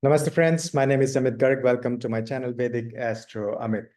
Namaste friends, my name is Amit Garg. Welcome to my channel Vedic Astro Amit.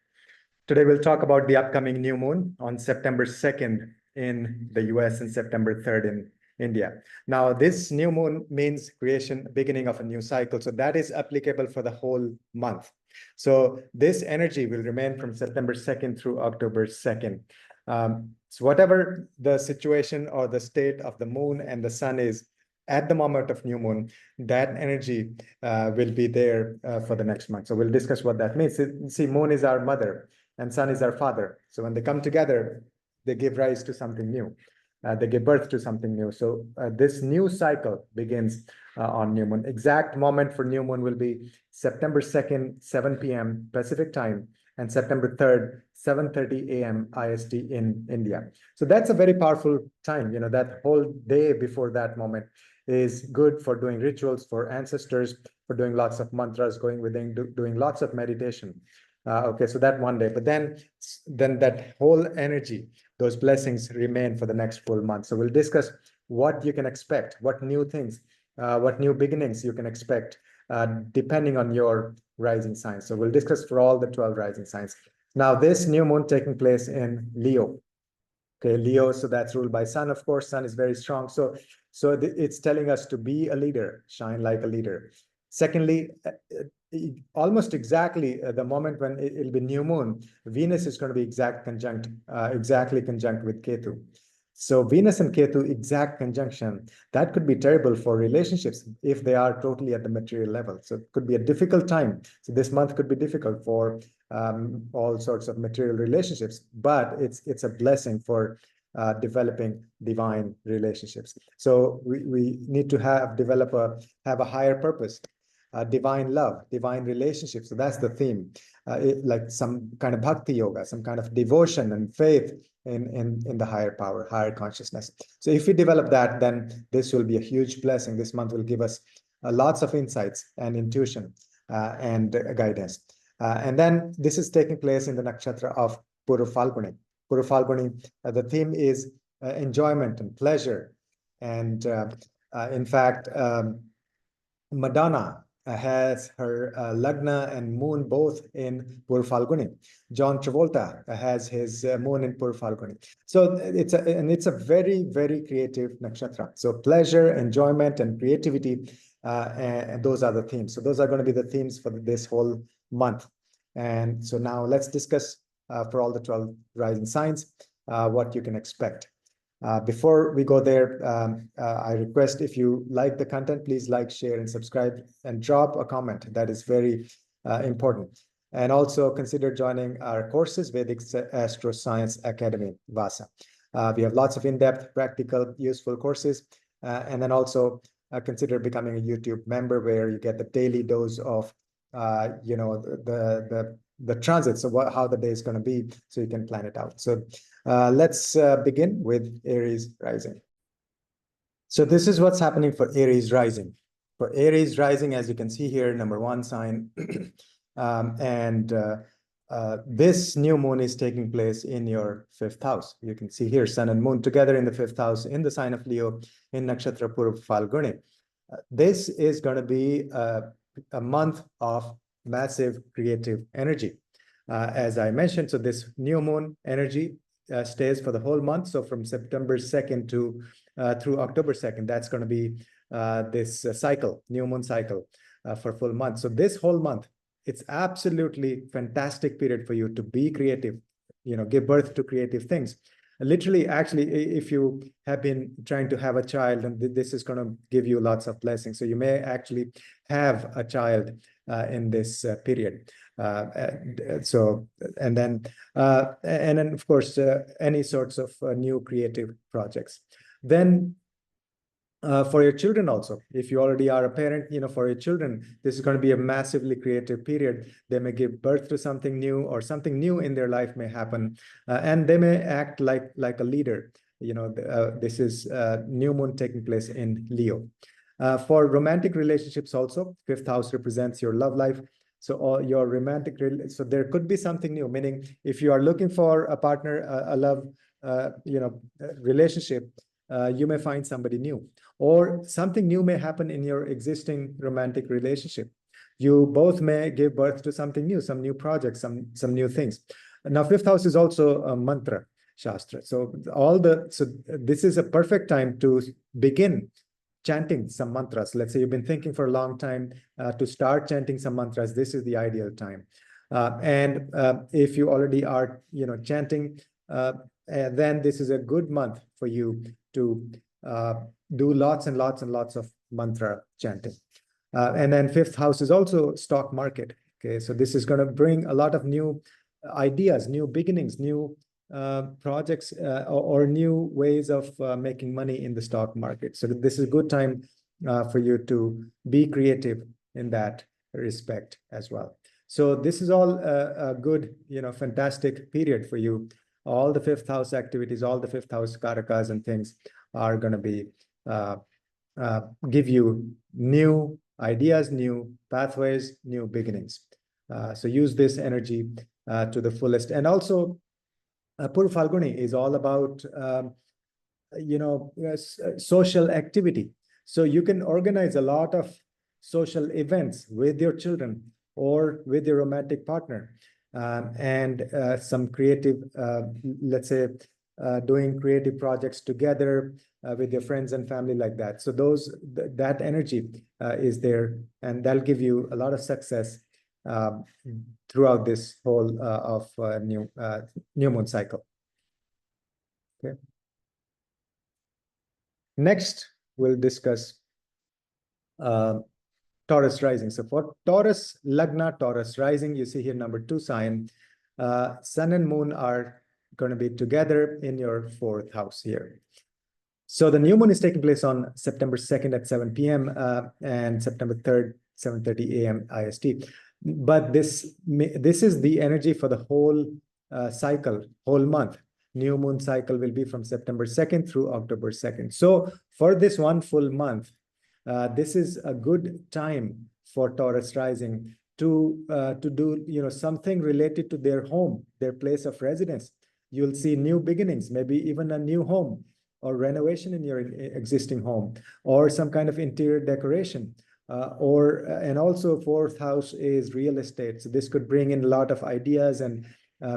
Today we'll talk about the upcoming new moon on September 2nd in the US and September 3rd in India. Now this new moon means creation, beginning of a new cycle. So that is applicable for the whole month. So this energy will remain from September 2nd through October 2nd. So whatever the situation or the state of the moon and the sun is at the moment of new moon, that energy will be there for the next month. So we'll discuss what that means. See, moon is our mother and sun is our father. So when they come together, they give rise to something new. They give birth to something new. So this new cycle begins on new moon. Exact moment for new moon will be September 2nd, 7 p.m. Pacific time, and September 3rd, 7:30 a.m. IST in India. So that's a very powerful time. That whole day before that moment is good for doing rituals for ancestors, for doing lots of mantras, going within, doing lots of meditation. Okay, so that one day, but then that whole energy, those blessings remain for the next full month. So we'll discuss what you can expect, what new things, what new beginnings you can expect, depending on your rising signs. So we'll discuss for all the 12 rising signs. Now, this new moon taking place in Leo. Okay, Leo, so that's ruled by sun, of course. Sun is very strong. So it's telling us to be a leader, shine like a leader. Secondly, almost exactly the moment when it'll be new moon, Venus is going to be exactly conjunct with Ketu. So Venus and Ketu exact conjunction, that could be terrible for relationships if they are totally at the material level. So it could be a difficult time. So this month could be difficult for all sorts of material relationships, but it's a blessing for developing divine relationships. So we need to have a higher purpose, divine love, divine relationships. So that's the theme, like some kind of bhakti yoga, some kind of devotion and faith in the higher power, higher consciousness. So if we develop that, then this will be a huge blessing. This month will give us lots of insights and intuition and guidance. And then this is taking place in the nakshatra of Purva Falguni. Purva Falguni, the theme is enjoyment and pleasure. And in fact, Madonna has her Lagna and moon both in Purva Falguni. John Travolta has his moon in Purva Falguni. So it's a very, very creative nakshatra. So pleasure, enjoyment, and creativity, and those are the themes. So those are going to be the themes for this whole month. And so now let's discuss for all the 12 rising signs what you can expect. Before we go there, I request if you like the content, please like, share, and subscribe, and drop a comment. That is very important. And also consider joining our courses, Vedic Astro Science Academy, VASA. We have lots of in-depth, practical, useful courses. And then also consider becoming a YouTube member where you get the daily dose of, the transit, so how the day is going to be, so you can plan it out. So let's begin with Aries rising. So this is what's happening for Aries rising. For Aries rising, as you can see here, number one sign, this new moon is taking place in your 5th house. You can see here, sun and moon together in the 5th house, in the sign of Leo, in nakshatra Purva Falguni. This is going to be a month of massive creative energy. As I mentioned, so this new moon energy stays for the whole month. So from September 2nd to through October 2nd, that's going to be this cycle, new moon cycle for full month. So this whole month, it's absolutely fantastic period for you to be creative, give birth to creative things. Literally, actually, if you have been trying to have a child, and this is going to give you lots of blessings. So you may actually have a child in this period. And then of course, any sorts of new creative projects. Then for your children also, if you already are a parent, for your children, this is going to be a massively creative period. They may give birth to something new, or something new in their life may happen, and they may act like a leader. This is new moon taking place in Leo. For romantic relationships also, 5th house represents your love life. So all your romantic, so there could be something new, meaning if you are looking for a partner, a love, relationship, you may find somebody new, or something new may happen in your existing romantic relationship. You both may give birth to something new, some new projects, some new things. Now, fifth house is also a mantra shastra. So this is a perfect time to begin chanting some mantras. Let's say you've been thinking for a long time to start chanting some mantras. This is the ideal time. If you already are, chanting, then this is a good month for you to do lots and lots and lots of mantra chanting. And then fifth house is also stock market. Okay, so this is going to bring a lot of new ideas, new beginnings, new projects or new ways of making money in the stock market. So this is a good time for you to be creative in that respect as well. So this is all a good, fantastic period for you. All the fifth house activities, all the fifth house karakas and things are going to be give you new ideas, new pathways, new beginnings. So use this energy to the fullest. And also, Purva Falguni is all about, social activity. So you can organize a lot of social events with your children or with your romantic partner, and some creative, let's say, doing creative projects together with your friends and family like that. So that energy is there, and that'll give you a lot of success throughout this whole of new moon cycle. Okay. Next, we'll discuss Taurus rising. So for Taurus Lagna, Taurus rising, you see here number 2 sign, Sun and Moon are going to be together in your 4th house here. So the new moon is taking place on September 2nd at 7 p.m. And September 3rd, 7:30 a.m. IST. But this is the energy for the whole cycle, whole month. New moon cycle will be from September 2nd through October 2nd. So for this one full month, this is a good time for Taurus rising to do something related to their home, their place of residence. You'll see new beginnings, maybe even a new home or renovation in your existing home, or some kind of interior decoration. And also 4th house is real estate. So this could bring in a lot of ideas and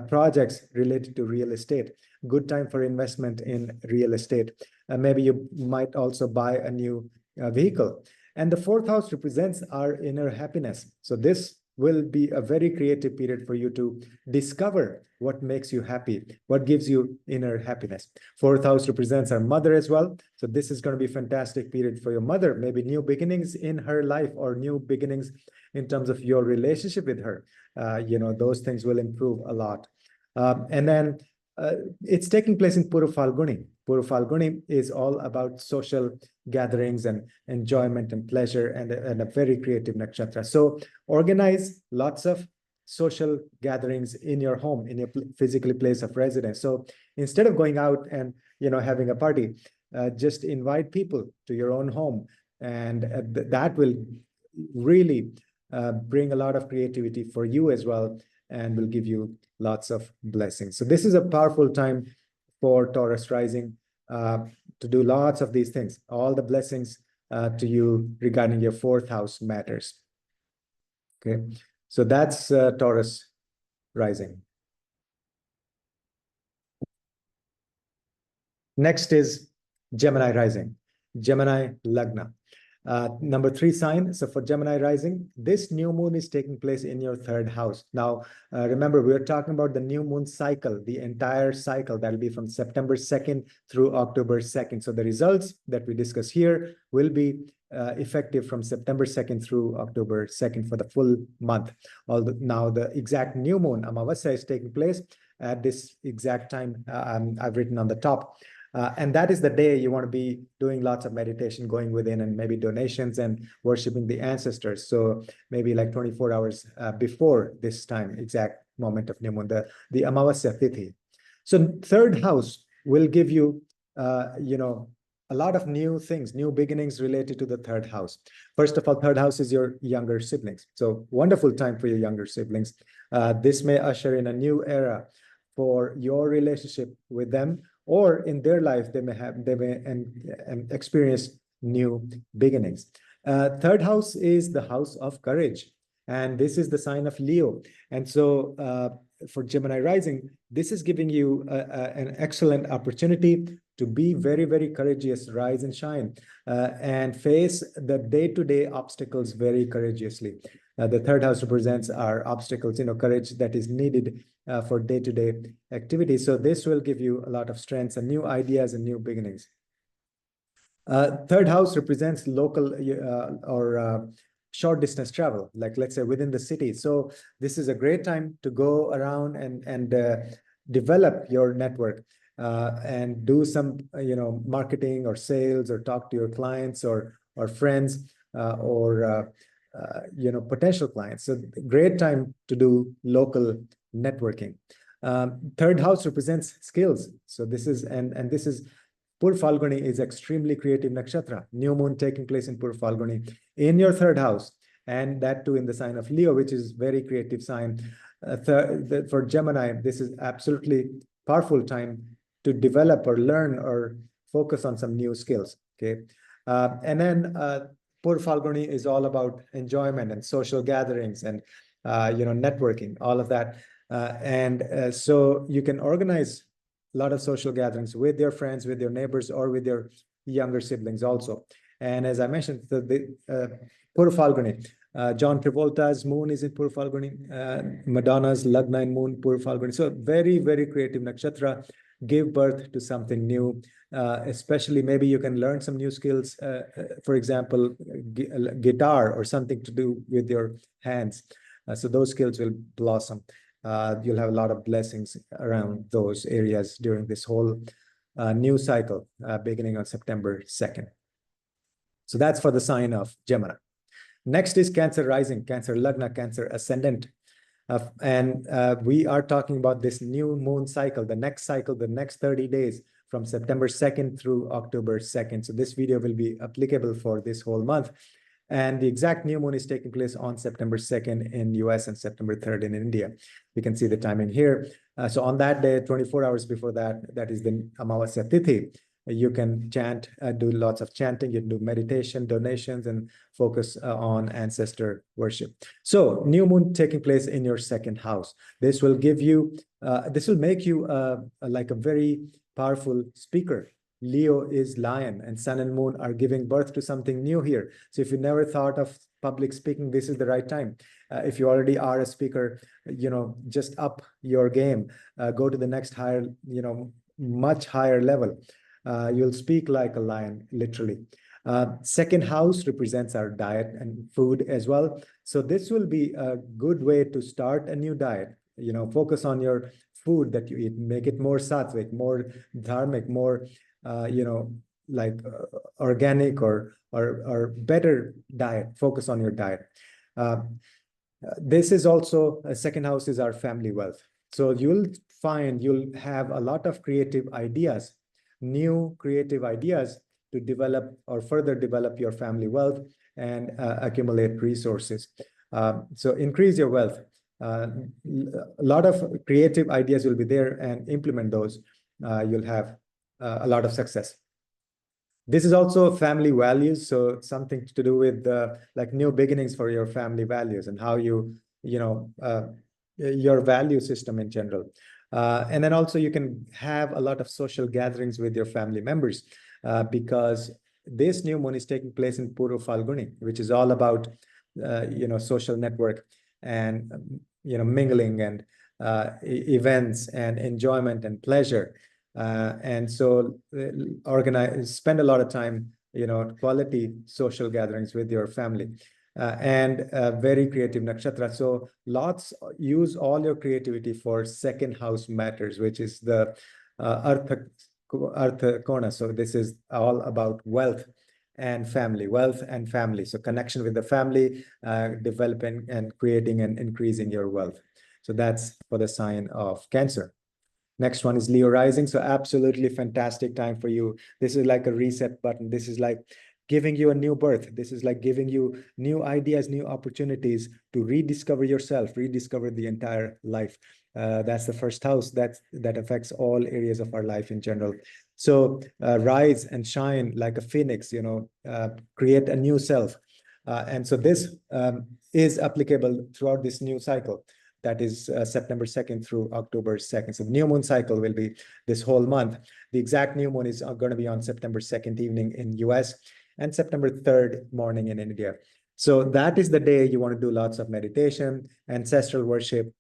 projects related to real estate. Good time for investment in real estate. Maybe you might also buy a new vehicle. And the 4th house represents our inner happiness. So this will be a very creative period for you to discover what makes you happy, what gives you inner happiness. 4th house represents our mother as well. So this is going to be a fantastic period for your mother, maybe new beginnings in her life or new beginnings in terms of your relationship with her. Those things will improve a lot. And then it's taking place in Purva Falguni. Purva Falguni is all about social gatherings and enjoyment and pleasure, and a very creative nakshatra. So organize lots of social gatherings in your home, in your physical place of residence. So instead of going out and having a party, just invite people to your own home, and that will really bring a lot of creativity for you as well, and will give you lots of blessings. So this is a powerful time for Taurus rising to do lots of these things. All the blessings to you regarding your 4th house matters. Okay, so that's Taurus rising. Next is Gemini rising, Gemini Lagna. Number 3 sign. So for Gemini rising, this new moon is taking place in your 3rd house. Now, remember, we're talking about the new moon cycle, the entire cycle that will be from September 2nd through October 2nd. So the results that we discuss here will be effective from September 2nd through October 2nd for the full month. Although now the exact new moon, Amavasya, is taking place at this exact time I've written on the top. And that is the day you want to be doing lots of meditation, going within, and maybe donations and worshiping the ancestors. So maybe like 24 hours before this time, exact moment of new moon, the Amavasya Tithi. So 3rd house will give you, a lot of new things, new beginnings related to the 3rd house. First of all, 3rd house is your younger siblings. So wonderful time for your younger siblings. This may usher in a new era for your relationship with them, or in their life, they may experience new beginnings. 3rd house is the house of courage. And this is the sign of Leo. And so for Gemini rising, this is giving you an excellent opportunity to be very, very courageous, rise and shine, and face the day-to-day obstacles very courageously. The third house represents our obstacles, courage that is needed for day-to-day activities. So this will give you a lot of strengths and new ideas and new beginnings. Third house represents local or short distance travel, like let's say within the city. So this is a great time to go around and develop your network and do some marketing or sales, or talk to your clients or friends or potential clients. So great time to do local networking. Third house represents skills. So this is and this is Pur Falguni is extremely creative nakshatra. New moon taking place in Pur Falguni in your third house, and that too in the sign of Leo, which is very creative sign. For Gemini, this is absolutely powerful time to develop or learn or focus on some new skills. Okay, and then Pur Falguni is all about enjoyment and social gatherings and networking, all of that, so you can organize a lot of social gatherings with your friends, with your neighbors, or with your younger siblings also. And as I mentioned, the Pur Falguni, John Travolta's moon is in Pur Falguni, Madonna's Lagna in moon, Pur Falguni. So very, very creative nakshatra, give birth to something new, especially maybe you can learn some new skills, for example, guitar or something to do with your hands. So those skills will blossom. You'll have a lot of blessings around those areas during this whole new cycle, beginning on September 2nd. So that's for the sign of Gemini. Next is Cancer rising, Cancer Lagna, Cancer ascendant. And we are talking about this new moon cycle, the next 30 days from September 2nd through October 2nd. So this video will be applicable for this whole month. And the exact new moon is taking place on September 2nd in US and September 3rd in India. You can see the timing here. So on that day, 24 hours before that, that is the Amavasya Tithi, you can chant, do lots of chanting, you can do meditation, donations, and focus on ancestor worship. So new moon taking place in your second house. This will give you, this will make you like a very powerful speaker. Leo is lion, and sun and moon are giving birth to something new here. So if you never thought of public speaking, this is the right time. If you already are a speaker, just up your game, go to the next higher, much higher level. You'll speak like a lion, literally. Second house represents our diet and food as well. So this will be a good way to start a new diet. Focus on your food that you eat, make it more sattvic, more dharmic, more organic or better diet. Focus on your diet. This is also a second house is our family wealth. So you'll find you'll have a lot of creative ideas, new creative ideas to develop or further develop your family wealth and accumulate resources. So increase your wealth. A lot of creative ideas will be there, and implement those. You'll have a lot of success. This is also family values, so something to do with like new beginnings for your family values and how your value system in general. And then also you can have a lot of social gatherings with your family members because this new moon is taking place in Purva Falguni, which is all about social network and mingling and events and enjoyment and pleasure. And so spend a lot of time, quality social gatherings with your family, and very creative nakshatra. So use all your creativity for second house matters, which is the Artha Kona. So this is all about wealth and family. So connection with the family, developing and creating and increasing your wealth. So that's for the sign of Cancer. Next one is Leo rising. So absolutely fantastic time for you. This is like a reset button. This is like giving you a new birth. This is like giving you new ideas, new opportunities to rediscover yourself, rediscover the entire life. That's the first house that affects all areas of our life in general. So rise and shine like a phoenix, create a new self. And so this is applicable throughout this new cycle. That is September 2nd through October 2nd. So the new moon cycle will be this whole month. The exact new moon is going to be on September 2nd evening in US and September 3rd morning in India. So that is the day you want to do lots of meditation, ancestral worship,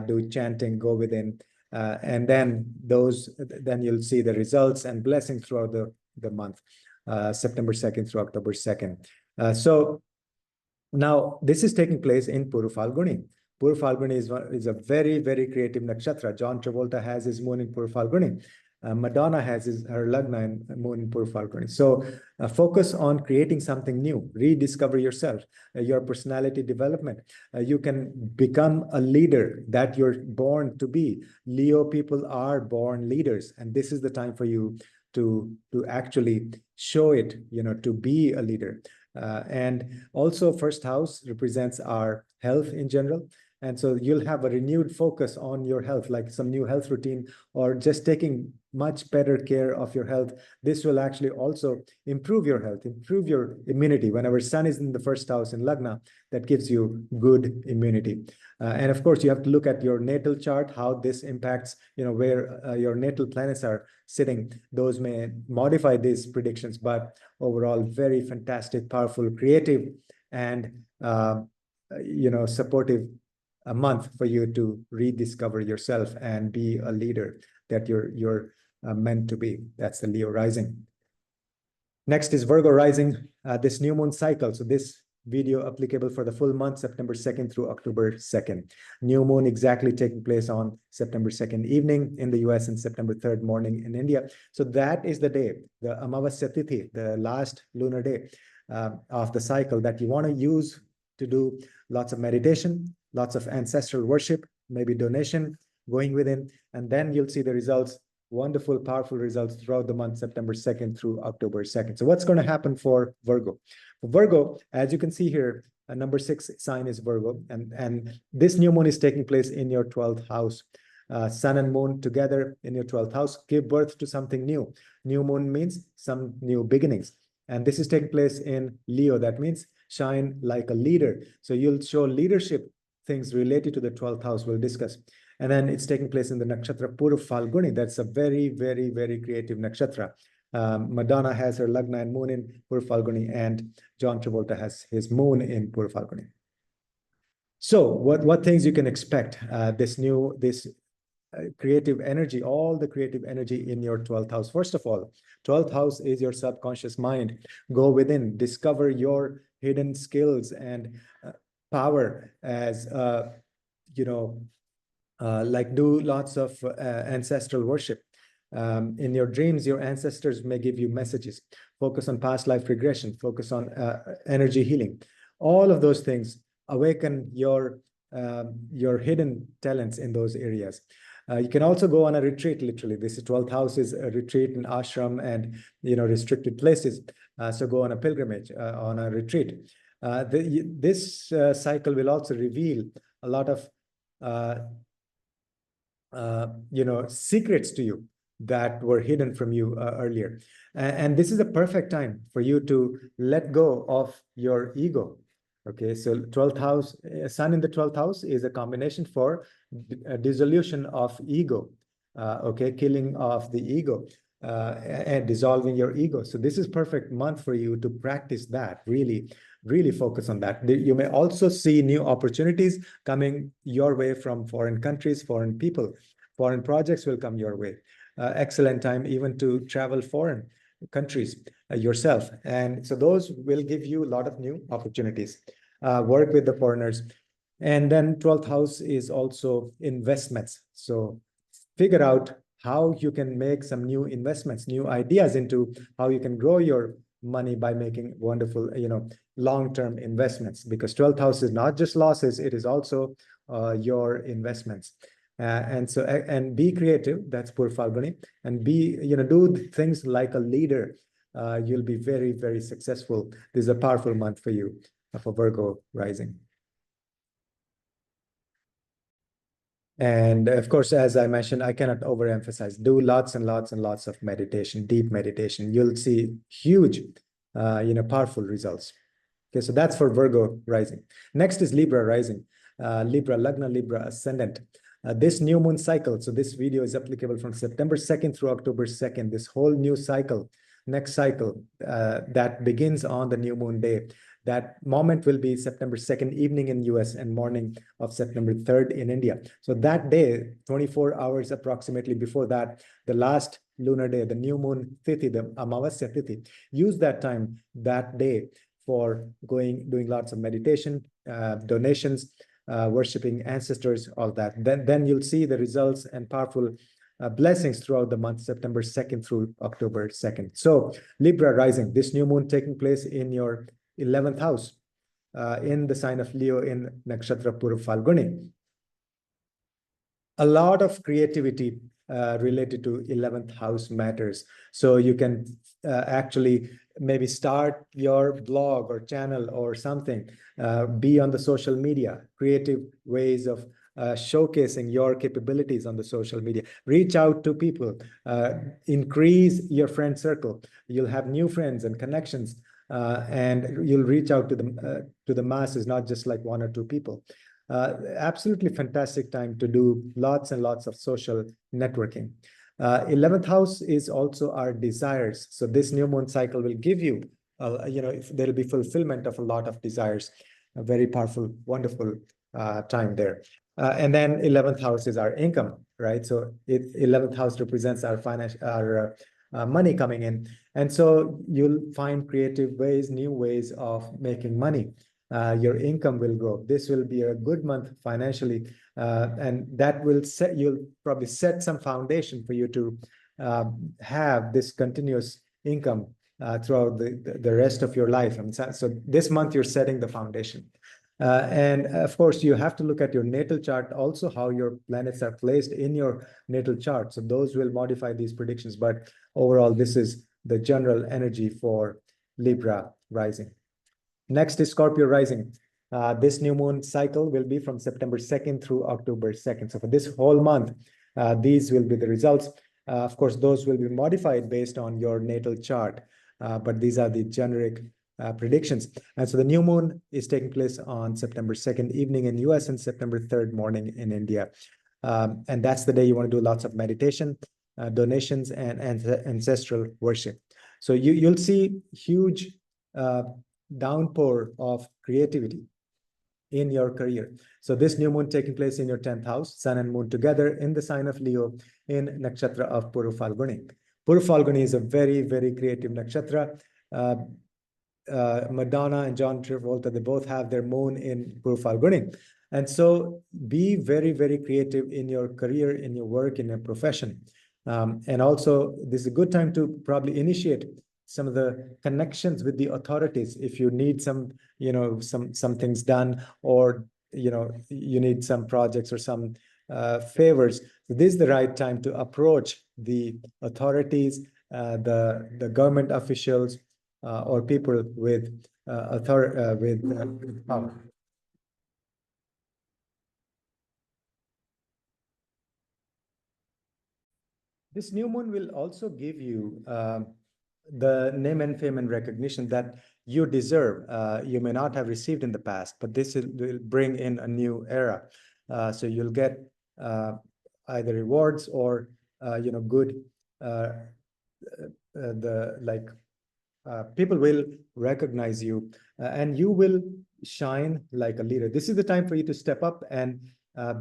do chanting, go within, and then you'll see the results and blessings throughout the month, September 2nd through October 2nd. So now this is taking place in Puru Falguni. Puru Falguni is a very, very creative nakshatra. John Travolta has his moon in Puru Falguni. Madonna has her Lagna and moon in Puru Falguni. So focus on creating something new, rediscover yourself, your personality development. You can become a leader that you're born to be. Leo people are born leaders, and this is the time for you to actually show it, to be a leader. And also first house represents our health in general. And so you'll have a renewed focus on your health, like some new health routine, or just taking much better care of your health. This will actually also improve your health, improve your immunity. Whenever sun is in the first house in Lagna, that gives you good immunity. And of course, you have to look at your natal chart, how this impacts, where your natal planets are sitting. Those may modify these predictions, but overall, very fantastic, powerful, creative, and supportive a month for you to rediscover yourself and be a leader that you're meant to be. That's the Leo rising. Next is Virgo rising, this new moon cycle. So this video applicable for the full month, September 2nd through October 2nd. New moon exactly taking place on September 2nd evening in the US and September 3rd morning in India. So that is the day, the Amavasya Tithi, the last lunar day of the cycle that you want to use to do lots of meditation, lots of ancestral worship, maybe donation, going within, and then you'll see the results, wonderful, powerful results throughout the month, September 2nd through October 2nd. So what's going to happen for Virgo? For Virgo, as you can see here, number 6 sign is Virgo, and this new moon is taking place in your 12th house. Sun and moon together in your 12th house give birth to something new. New moon means some new beginnings. And this is taking place in Leo. That means shine like a leader. So you'll show leadership things related to the 12th house we'll discuss. And then it's taking place in the nakshatra Puru Falguni. That's a very, very, very creative nakshatra. Madonna has her Lagna and moon in Puru Falguni, and John Travolta has his moon in Puru Falguni. So what things you can expect? This creative energy, all the creative energy in your 12th house. First of all, 12th house is your subconscious mind. Go within, discover your hidden skills and power as, like do lots of ancestral worship. In your dreams, your ancestors may give you messages. Focus on past life regression, focus on energy healing. All of those things awaken your hidden talents in those areas. You can also go on a retreat, literally. This is 12th house is a retreat in ashram and, restricted places. So go on a pilgrimage, on a retreat. This cycle will also reveal a lot of, secrets to you that were hidden from you earlier. And this is a perfect time for you to let go of your ego. Okay, so 12th house, sun in the 12th house is a combination for dissolution of ego, killing of the ego and dissolving your ego. So this is perfect month for you to practice that, really focus on that. You may also see new opportunities coming your way from foreign countries, foreign people, foreign projects will come your way. Excellent time even to travel foreign countries yourself. And so those will give you a lot of new opportunities. Work with the foreigners. And then 12th house is also investments. So figure out how you can make some new investments, new ideas into how you can grow your money by making wonderful, long-term investments, because 12th house is not just losses, it is also your investments. And be creative, that's Pur Falguni, and do things like a leader. You'll be very, very successful. This is a powerful month for you, for Virgo rising. And of course, as I mentioned, I cannot overemphasize, do lots and lots and lots of meditation, deep meditation. You'll see huge, powerful results. Okay, so that's for Virgo rising. Next is Libra rising. Libra, Lagna, Libra, ascendant. This new moon cycle, so this video is applicable from September 2nd through October 2nd, this whole new cycle, next cycle that begins on the new moon day. That moment will be September 2nd evening in US and morning of September 3rd in India. So that day, 24 hours approximately before that, the last lunar day, the new moon Tithi, the Amavasya Tithi, use that time, that day, for doing lots of meditation, donations, worshiping ancestors, all that. Then you'll see the results and powerful blessings throughout the month, September 2nd through October 2nd. So Libra rising, this new moon taking place in your 11th house, in the sign of Leo in Nakshatra Purva Falguni. A lot of creativity related to 11th house matters. So you can actually maybe start your blog or channel or something, be on the social media, creative ways of showcasing your capabilities on the social media. Reach out to people, increase your friend circle. You'll have new friends and connections, and you'll reach out to the masses, not just like one or two people. Absolutely fantastic time to do lots and lots of social networking. 11th house is also our desires. So this new moon cycle will give you, there'll be fulfillment of a lot of desires. A very powerful, wonderful time there. And then 11th house is our income, right? So 11th house represents our money coming in. And so you'll find creative ways, new ways of making money. Your income will grow. This will be a good month financially, and that will you'll probably set some foundation for you to have this continuous income throughout the rest of your life. And so this month you're setting the foundation. And of course, you have to look at your natal chart, also how your planets are placed in your natal chart. So those will modify these predictions. But overall, this is the general energy for Libra rising. Next is Scorpio rising. This new moon cycle will be from September 2nd through October 2nd. So for this whole month, these will be the results. Of course, those will be modified based on your natal chart, but these are the generic predictions. And so the new moon is taking place on September 2nd evening in US and September 3rd morning in India. And that's the day you want to do lots of meditation, donations, and ancestral worship. So you'll see huge downpour of creativity in your career. So this new moon taking place in your 10th house, sun and moon together in the sign of Leo in nakshatra of Purva Falguni. Purva Falguni is a very, very creative nakshatra. Madonna and John Travolta, they both have their moon in Purva Falguni. And so be very, very creative in your career, in your work, in your profession. And also, this is a good time to probably initiate some of the connections with the authorities if you need some things done, or you need some projects or some favors. So this is the right time to approach the authorities, the government officials, or people with power. This new moon will also give you the name and fame and recognition that you deserve. You may not have received in the past, but this will bring in a new era. So you'll get either rewards or good. People will recognize you, and you will shine like a leader. This is the time for you to step up and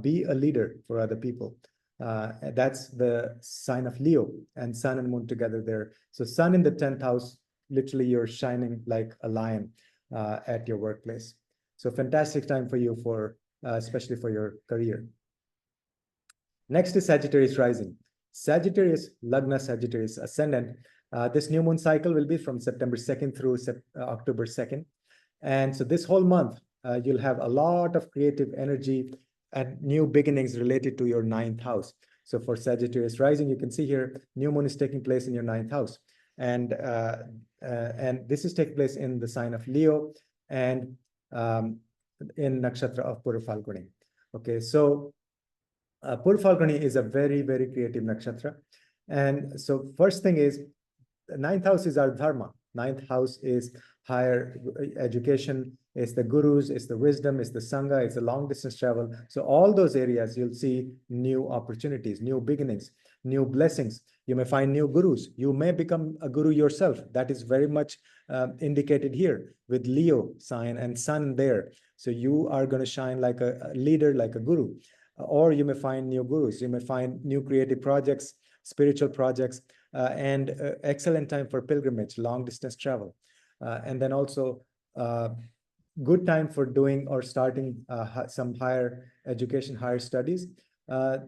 be a leader for other people. That's the sign of Leo, and sun and moon together there. So sun in the 10th house, literally you're shining like a lion at your workplace. So fantastic time for you, for especially for your career. Next is Sagittarius rising. Sagittarius, Lagna Sagittarius ascendant. This new moon cycle will be from September 2nd through October 2nd. And so this whole month, you'll have a lot of creative energy and new beginnings related to your 9th house. So for Sagittarius rising, you can see here, new moon is taking place in your 9th house. And this is taking place in the sign of Leo and in nakshatra of Purva Falguni. Okay, so Purva Falguni is a very, very creative nakshatra. And so first thing is, the 9th house is our dharma. Ninth house is higher education, it's the gurus, it's the wisdom, it's the sangha, it's the long distance travel. So all those areas, you'll see new opportunities, new beginnings, new blessings. You may find new gurus. You may become a guru yourself. That is very much indicated here with Leo sign and sun there. So you are going to shine like a leader, like a guru. Or you may find new gurus. You may find new creative projects, spiritual projects, and excellent time for pilgrimage, long distance travel. And then also good time for doing or starting some higher education, higher studies.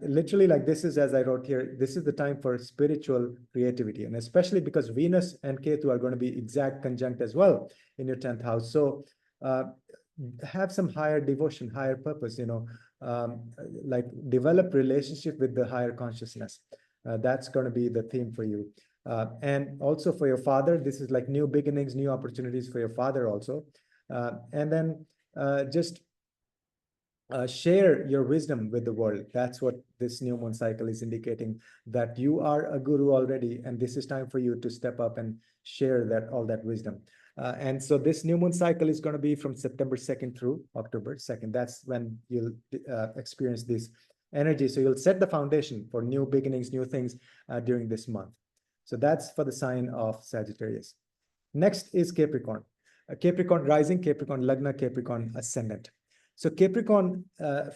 Literally, like this is, as I wrote here, this is the time for spiritual creativity, and especially because Venus and Ketu are going to be exact conjunct as well in your 10th house. So have some higher devotion, higher purpose, like develop relationship with the higher consciousness. That's going to be the theme for you. And also for your father, this is like new beginnings, new opportunities for your father also. And then just share your wisdom with the world. That's what this new moon cycle is indicating, that you are a guru already, and this is time for you to step up and share that all that wisdom. And so this new moon cycle is going to be from September 2nd through October 2nd. That's when you'll experience this energy. So you'll set the foundation for new beginnings, new things during this month. So that's for the sign of Sagittarius. Next is Capricorn. Capricorn rising, Capricorn Lagna, Capricorn ascendant. So Capricorn,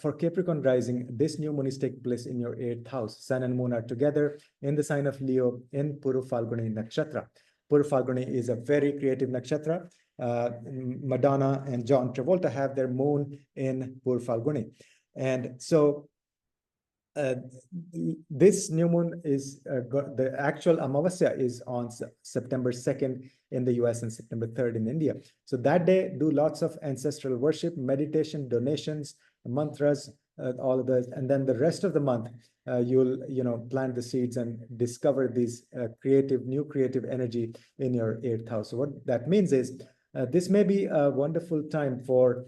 for Capricorn rising, this new moon is taking place in your 8th house. Sun and moon are together in the sign of Leo in Puru Falguni Nakshatra. Puru Falguni is a very creative nakshatra. Madonna and John Travolta have their moon in Puru Falguni. And so this new moon is, the actual Amavasya is on September 2nd in the US and September 3rd in India. So that day, do lots of ancestral worship, meditation, donations, mantras, all of those. And then the rest of the month, you'll plant the seeds and discover these new creative energy in your 8th house. So what that means is this may be a wonderful time for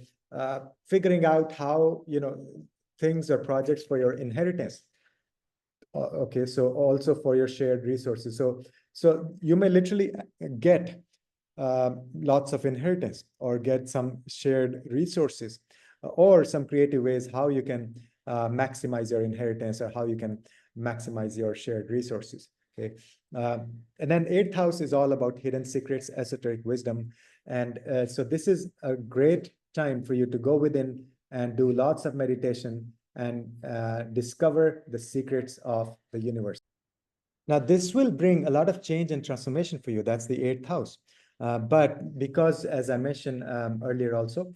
figuring out how, things or projects for your inheritance. Okay, so also for your shared resources. So you may literally get lots of inheritance or get some shared resources or some creative ways how you can maximize your inheritance or how you can maximize your shared resources. Okay, and then 8th house is all about hidden secrets, esoteric wisdom. And so this is a great time for you to go within and do lots of meditation and discover the secrets of the universe. Now, this will bring a lot of change and transformation for you. That's the 8th house. But because, as I mentioned earlier also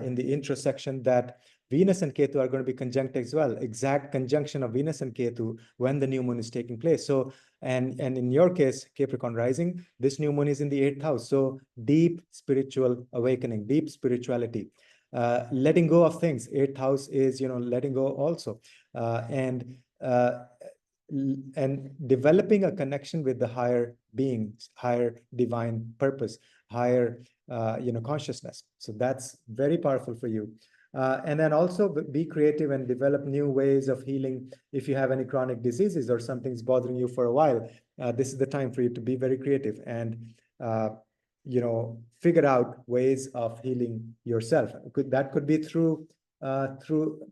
in the intro section, that Venus and Ketu are going to be conjunct as well, exact conjunction of Venus and Ketu when the new moon is taking place. So, and in your case, Capricorn rising, this new moon is in the 8th house. So deep spiritual awakening, deep spirituality. Letting go of things. 8th house is, letting go also. And developing a connection with the higher beings, higher divine purpose, higher, consciousness. So that's very powerful for you. And then also be creative and develop new ways of healing. If you have any chronic diseases or something's bothering you for a while, this is the time for you to be very creative and, figure out ways of healing yourself. That could be through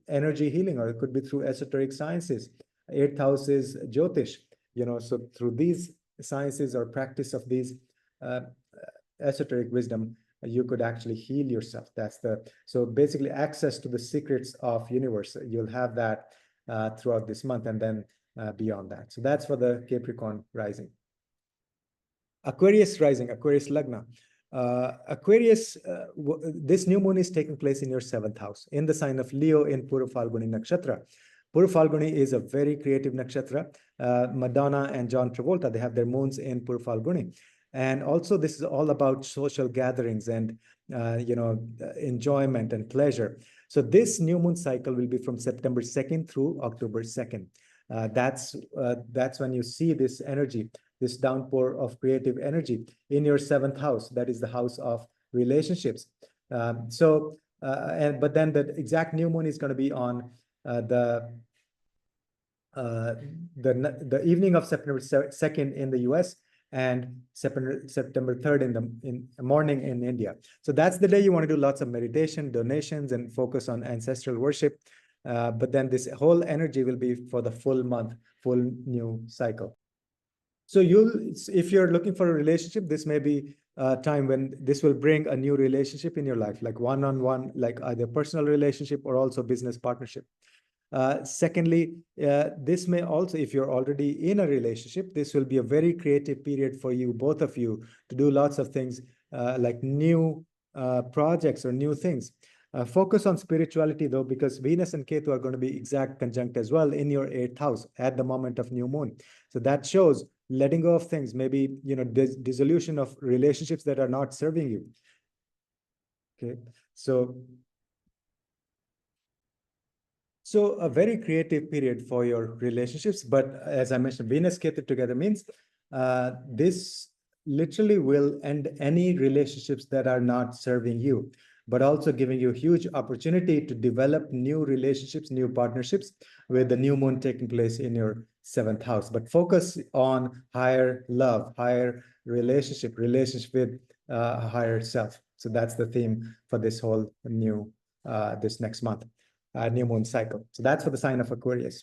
energy healing, or it could be through esoteric sciences. 8th house is Jyotish, so through these sciences or practice of these esoteric wisdom, you could actually heal yourself. So basically access to the secrets of universe. You'll have that throughout this month and then beyond that. So that's for the Capricorn rising. Aquarius rising, Aquarius Lagna. Aquarius, this new moon is taking place in your 7th house in the sign of Leo in Puru Falguni Nakshatra. Puru Falguni is a very creative nakshatra. Madonna and John Travolta, they have their moons in Puru Falguni. And also this is all about social gatherings and, enjoyment and pleasure. So this new moon cycle will be from September 2nd through October 2nd. That's when you see this energy, this downpour of creative energy in your 7th house. That is the house of relationships. But then the exact new moon is going to be on the evening of September 2nd in the US and September 3rd in the morning in India. So that's the day you want to do lots of meditation, donations, and focus on ancestral worship. But then this whole energy will be for the full month, full new cycle. So if you're looking for a relationship, this may be a time when this will bring a new relationship in your life, like one-on-one, like either personal relationship or also business partnership. Secondly, this may also, if you're already in a relationship, this will be a very creative period for you, both of you, to do lots of things like new projects or new things. Focus on spirituality though, because Venus and Ketu are going to be exact conjunct as well in your 8th house at the moment of new moon. So that shows letting go of things, maybe, dissolution of relationships that are not serving you. Okay, so a very creative period for your relationships. But as I mentioned, Venus Ketu together means this literally will end any relationships that are not serving you, but also giving you huge opportunity to develop new relationships, new partnerships with the new moon taking place in your 7th house. But focus on higher love, higher relationship with higher self. So that's the theme for this whole new, this next month, new moon cycle. So that's for the sign of Aquarius.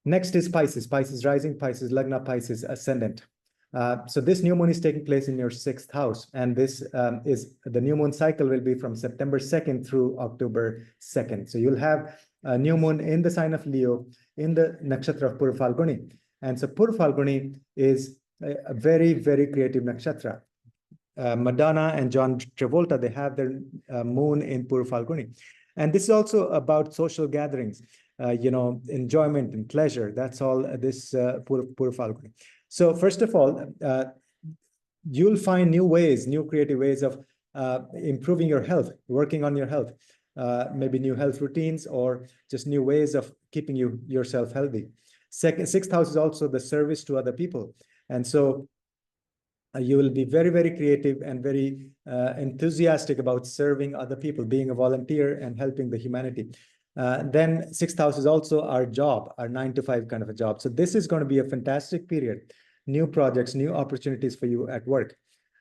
Next is Pisces, Pisces rising, Pisces Lagna, Pisces ascendant. So this new moon is taking place in your 6th house. And this is the new moon cycle will be from September 2nd through October 2nd. So you'll have a new moon in the sign of Leo in the nakshatra of Purva-Phalguni. And so Purva-Phalguni is a very, very creative nakshatra. Madonna and John Travolta, they have their moon in Purva-Phalguni. And this is also about social gatherings, enjoyment and pleasure. That's all this Purva-Phalguni. So first of all, you'll find new ways, new creative ways of improving your health, working on your health, maybe new health routines or just new ways of keeping yourself healthy. 6th house is also the service to other people. And so you will be very, very creative and very enthusiastic about serving other people, being a volunteer and helping the humanity. Then 6th house is also our job, our 9-to-5 kind of a job. So this is going to be a fantastic period, new projects, new opportunities for you at work.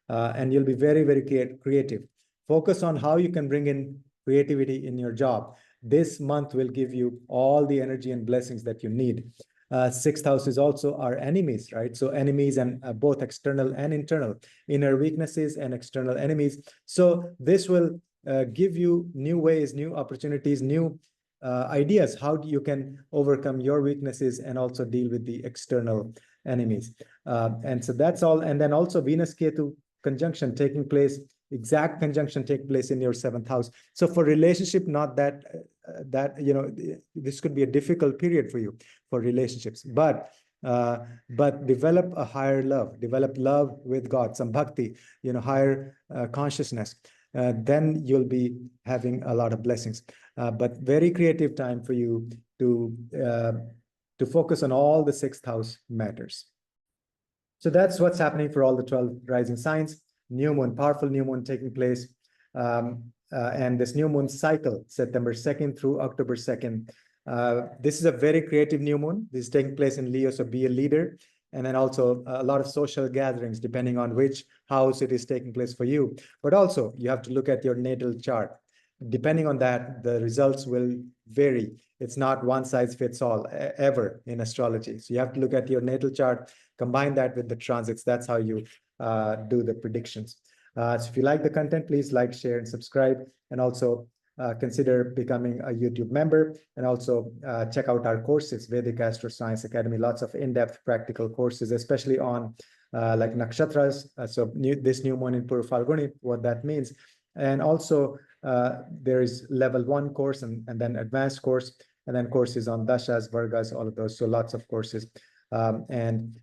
And you'll be very, very creative. Focus on how you can bring in creativity in your job. This month will give you all the energy and blessings that you need. 6th house is also our enemies, right? So enemies and both external and internal, inner weaknesses and external enemies. So this will give you new ways, new opportunities, new ideas how you can overcome your weaknesses and also deal with the external enemies. And so that's all. And then also Venus Ketu conjunction taking place, exact conjunction taking place in your 7th house. So for relationship, not that this could be a difficult period for you for relationships, but develop a higher love, develop love with God, some bhakti, higher consciousness. Then you'll be having a lot of blessings. But very creative time for you to focus on all the 6th house matters. So that's what's happening for all the 12 rising signs. New moon, powerful new moon taking place. And this new moon cycle, September 2nd through October 2nd. This is a very creative new moon. This is taking place in Leo, so be a leader. And then also a lot of social gatherings, depending on which house it is taking place for you. But also you have to look at your natal chart. Depending on that, the results will vary. It's not one size fits all ever in astrology. So you have to look at your natal chart, combine that with the transits. That's how you do the predictions. So if you like the content, please like, share, and subscribe. And also consider becoming a YouTube member. And also check out our courses, Vedic Astro Science Academy. Lots of in-depth practical courses, especially on like nakshatras. This new moon in Purva-Phalguni, what that means. And also there is level 1 course and then advanced course, and then courses on dashas, vargas, all of those. So lots of courses. Again,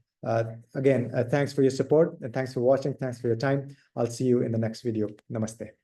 thanks for your support and thanks for watching. Thanks for your time. I'll see you in the next video. Namaste.